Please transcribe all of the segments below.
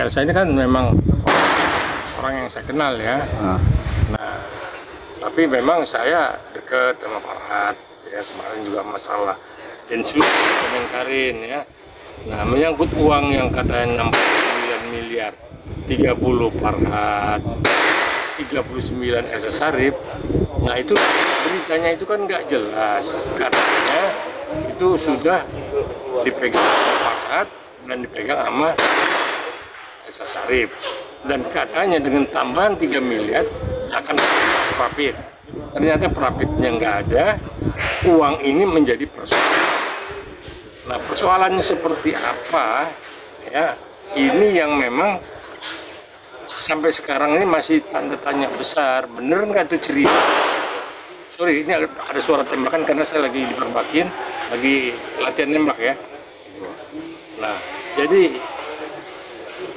Elsa ini kan memang orang yang saya kenal ya. Nah, tapi memang saya dekat sama Farhad ya, kemarin juga masalah Densus komentarin ya. Nah, menyangkut uang yang katanya 69 miliar, 30 Farhad, 39 Elsa Syarif. Nah, itu beritanya itu kan nggak jelas. Katanya itu sudah dipegang sama Farhad dan dipegang sama Elsa Syarif. Dan katanya dengan tambahan 3 miliar akan profit. Ternyata profitnya nggak ada, uang ini menjadi persoalan. Nah, persoalannya seperti apa? Ya, ini yang memang sampai sekarang ini masih tanda tanya besar. Bener nggak tuh cerita? Sorry, ini ada suara tembakan karena saya lagi diperbakin, lagi latihan nembak ya. Nah, jadi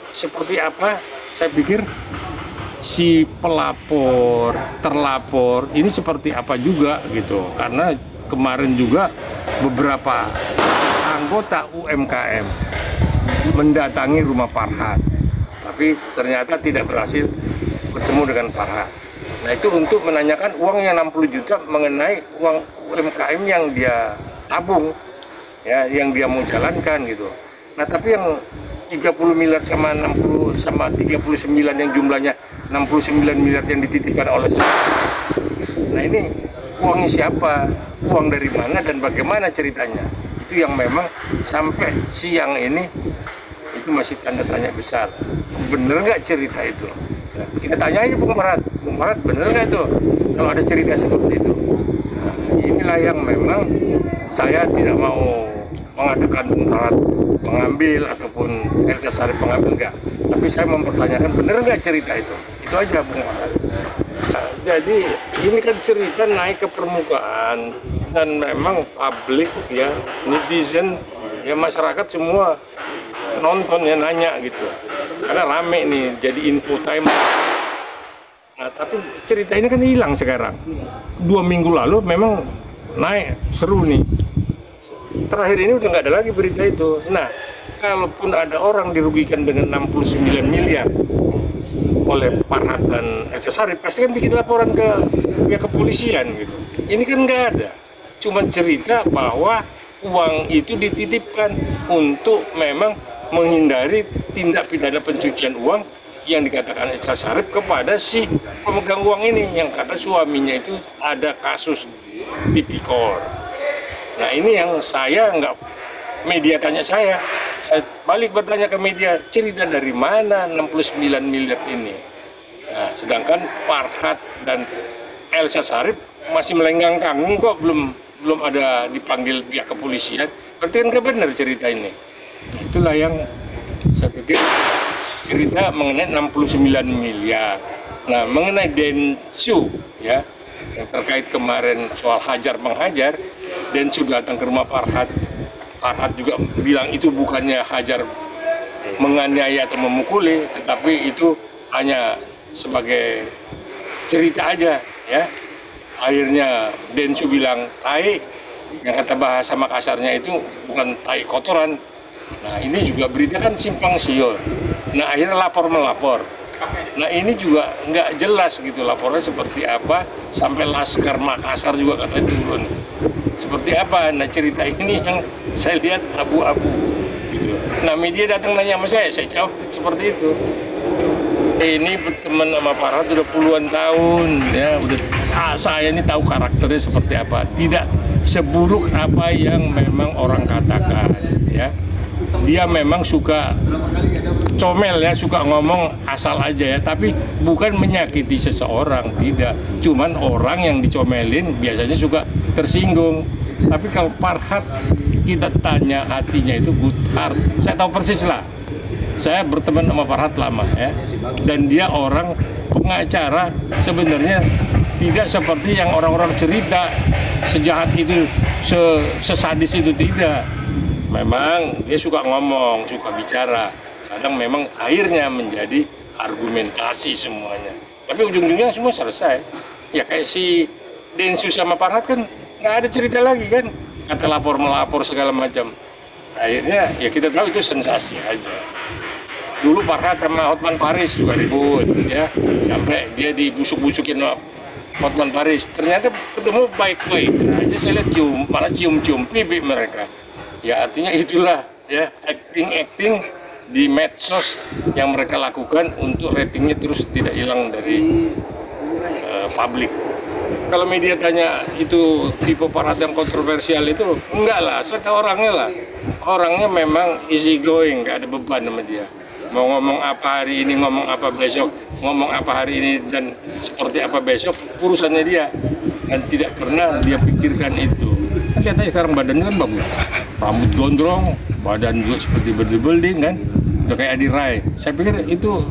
seperti apa? Saya pikir si pelapor, terlapor ini seperti apa juga gitu. Karena kemarin juga beberapa anggota UMKM mendatangi rumah Farhad, tapi ternyata tidak berhasil bertemu dengan Farhad. Nah, itu untuk menanyakan uangnya 60 juta mengenai uang UMKM yang dia tabung, ya, yang dia mau jalankan gitu. Nah, tapi yang 30 miliar sama 39 yang jumlahnya 69 miliar yang dititipkan oleh saya. Nah, ini uangnya siapa? Uang dari mana dan bagaimana ceritanya? Itu yang memang sampai siang ini itu masih tanda tanya besar. Bener nggak cerita itu? Nah, kita tanya aja Bung Farhad, bener nggak itu kalau ada cerita seperti itu? Nah, inilah yang memang saya tidak mau mengatakan Bung Farhad pengambil ataupun Elsa Syarif pengambil, enggak. Tapi saya mempertanyakan bener nggak cerita itu? Itu aja Bung Farhad. Nah, jadi ini kan cerita naik ke permukaan dan memang publik ya, netizen ya, masyarakat semua nonton ya, nanya gitu. Karena rame nih, jadi info time. Nah, tapi cerita ini kan hilang sekarang. 2 minggu lalu memang naik, seru nih. Terakhir ini udah nggak ada lagi berita itu. Nah, kalaupun ada orang dirugikan dengan 69 miliar oleh Farhad dan Elsa Syarif, pasti kan bikin laporan ke pihak kepolisian gitu. Ini kan nggak ada. Cuma cerita bahwa uang itu dititipkan untuk memang menghindari tindak pidana pencucian uang yang dikatakan Elsa Syarif kepada si pemegang uang ini, yang kata suaminya itu ada kasus tipikor. Nah, ini yang saya nggak, media tanya saya balik bertanya ke media, cerita dari mana 69 miliar ini. Nah, sedangkan Farhad dan Elsa Syarif masih melenggang kanggung kok, belum ada dipanggil pihak kepolisian. Berarti kan nggak benar cerita ini. Nah, itulah yang saya pikir cerita mengenai 69 miliar. Nah, mengenai Densu ya, yang terkait kemarin soal hajar menghajar, Densu datang ke rumah Farhad. Farhad juga bilang itu bukannya hajar menganiaya atau memukuli, tetapi itu hanya sebagai cerita aja ya. Akhirnya Densu bilang tai, yang kata bahasa Makassarnya itu bukan tai kotoran. Nah, ini juga berita kan simpang siur. Nah, akhirnya lapor melapor. Nah, ini juga nggak jelas gitu laporannya seperti apa, sampai Laskar Makassar juga katanya turun. Seperti apa? Nah, cerita ini yang saya lihat abu-abu gitu. Nah, media datang nanya sama saya jawab seperti itu. Ini berteman sama Farhad udah puluhan tahun ya, udah saya ini tahu karakternya seperti apa. Tidak seburuk apa yang memang orang katakan ya. Dia memang suka comel ya, suka ngomong asal aja ya, tapi bukan menyakiti seseorang, tidak. Cuman orang yang dicomelin biasanya suka tersinggung. Tapi kalau Farhad kita tanya hatinya itu good heart. Saya tahu persis lah. Saya berteman sama Farhad lama ya. Dan dia orang pengacara, sebenarnya tidak seperti yang orang-orang cerita, sejahat itu, sesadis itu, tidak. Memang dia suka ngomong, suka bicara. Kadang memang akhirnya menjadi argumentasi semuanya. Tapi ujung-ujungnya semua selesai. Ya kayak si Densu sama Farhad kan nggak ada cerita lagi kan. Kata lapor melapor segala macam. Akhirnya ya kita tahu itu sensasi aja. Dulu Farhad sama Hotman Paris juga ribut ya, sampai dia dibusuk-busukin sama Hotman Paris. Ternyata ketemu baik-baik aja, saya lihat malah cium-cium pipi mereka. Ya artinya itulah ya acting di medsos yang mereka lakukan untuk ratingnya terus tidak hilang dari publik. Kalau media tanya itu tipe Farhad yang kontroversial itu, enggak lah, saya tahu orangnya lah. Orangnya memang easy going, nggak ada beban sama dia. Mau ngomong apa hari ini, ngomong apa besok, ngomong apa hari ini dan seperti apa besok, urusannya dia. Dan tidak pernah dia pikirkan itu. Lihat aja sekarang badannya kan bagus. Rambut gondrong, badan juga seperti bodybuilding kan. Udah kayak Adi Rai. Saya pikir itu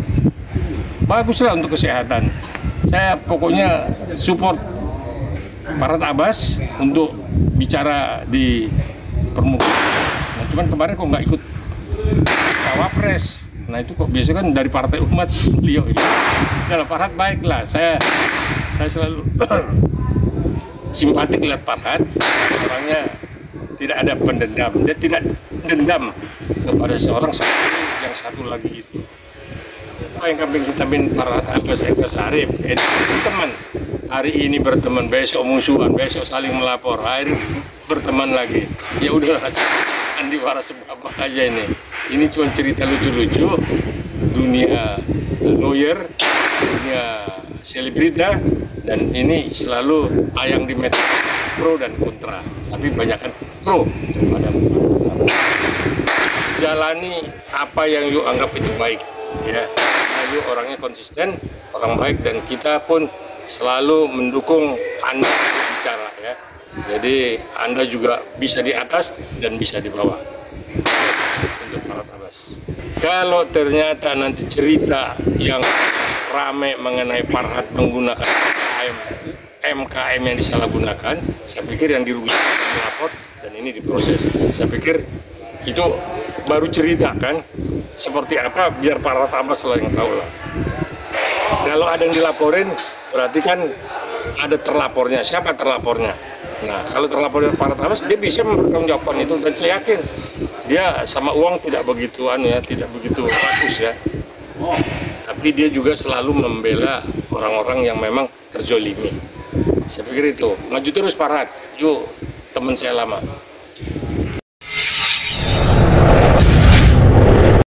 bagus lah untuk kesehatan. Saya pokoknya support Farhad Abbas untuk bicara di permukaan. Nah, cuman kemarin kok nggak ikut Cawapres. Nah itu kok biasanya kan dari Partai Umat beliau itu. Dalam Farhad baiklah, saya selalu simpatik lihat Farhad. Orangnya tidak ada pendendam, dia tidak dendam kepada seorang yang satu lagi itu. Apa yang kami vitamin Farhad Abbas Eksa Sarif, teman. Hari ini berteman, besok musuhan, besok saling melapor, hari berteman lagi. Ya udah, sandiwara sebab aja ini. Ini cuma cerita lucu-lucu dunia lawyer, dunia selebrita, dan ini selalu tayang di media pro dan kontra. Tapi banyakkan pro kepada jalani apa yang you anggap itu baik. Ya, you orangnya konsisten, orang baik, dan kita pun selalu mendukung Anda bicara ya. Jadi Anda juga bisa di atas dan bisa di bawah. Untuk Farhad Abbas. Kalau ternyata nanti cerita yang rame mengenai Farhad menggunakan MKM yang disalahgunakan, saya pikir yang dirugikan melapor dan ini diproses. Saya pikir itu baru cerita kan, seperti apa biar Farhad Abbas lah yang tahu lah. Kalau ada yang dilaporin, berarti kan ada terlapornya. Siapa terlapornya? Nah, kalau terlapornya Farhad Abbas, dia bisa mempertanggungjawabkan itu, dan saya yakin dia sama uang tidak begitu tidak begitu rakus ya. Tapi dia juga selalu membela orang-orang yang memang terzolimi. Saya pikir itu. Maju terus Farhad, yuk teman saya lama.